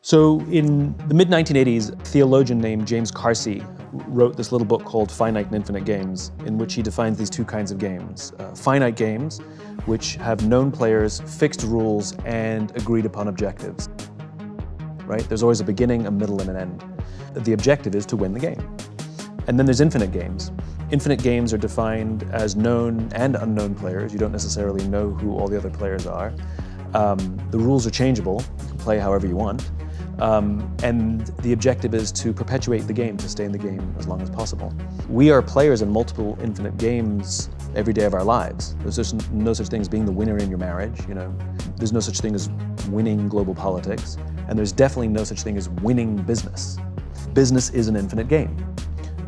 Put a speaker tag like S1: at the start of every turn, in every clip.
S1: So in the mid-1980s, a theologian named James Carsey wrote this little book called Finite and Infinite Games, in which he defines these two kinds of games. Finite games, which have known players, fixed rules, and agreed upon objectives. Right? There's always a beginning, a middle, and an end. The objective is to win the game. And then there's infinite games. Infinite games are defined as known and unknown players. You don't necessarily know who all the other players are. The rules are changeable. You can play however you want. And the objective is to perpetuate the game, to stay in the game as long as possible. We are players in multiple infinite games every day of our lives. There's just no such thing as being the winner in your marriage, you know. There's no such thing as winning global politics, and there's definitely no such thing as winning business. Business is an infinite game.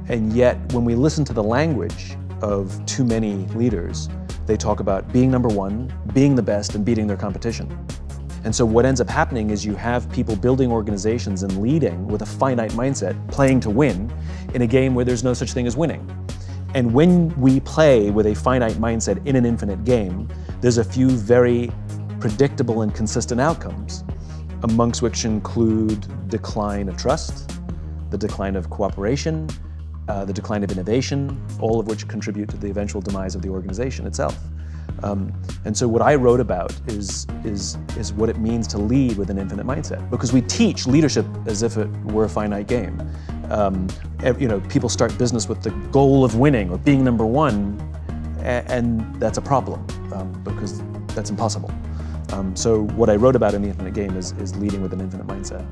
S1: And yet, when we listen to the language of too many leaders, they talk about being number one, being the best, and beating their competition. And so what ends up happening is you have people building organizations and leading with a finite mindset, playing to win, in a game where there's no such thing as winning. And when we play with a finite mindset in an infinite game, there's a few very predictable and consistent outcomes, amongst which include decline of trust, the decline of cooperation, the decline of innovation, all of which contribute to the eventual demise of the organization itself. And so what I wrote about is what it means to lead with an infinite mindset, because we teach leadership as if it were a finite game. People start business with the goal of winning or being number one, and that's a problem because that's impossible. So what I wrote about in the infinite game is leading with an infinite mindset.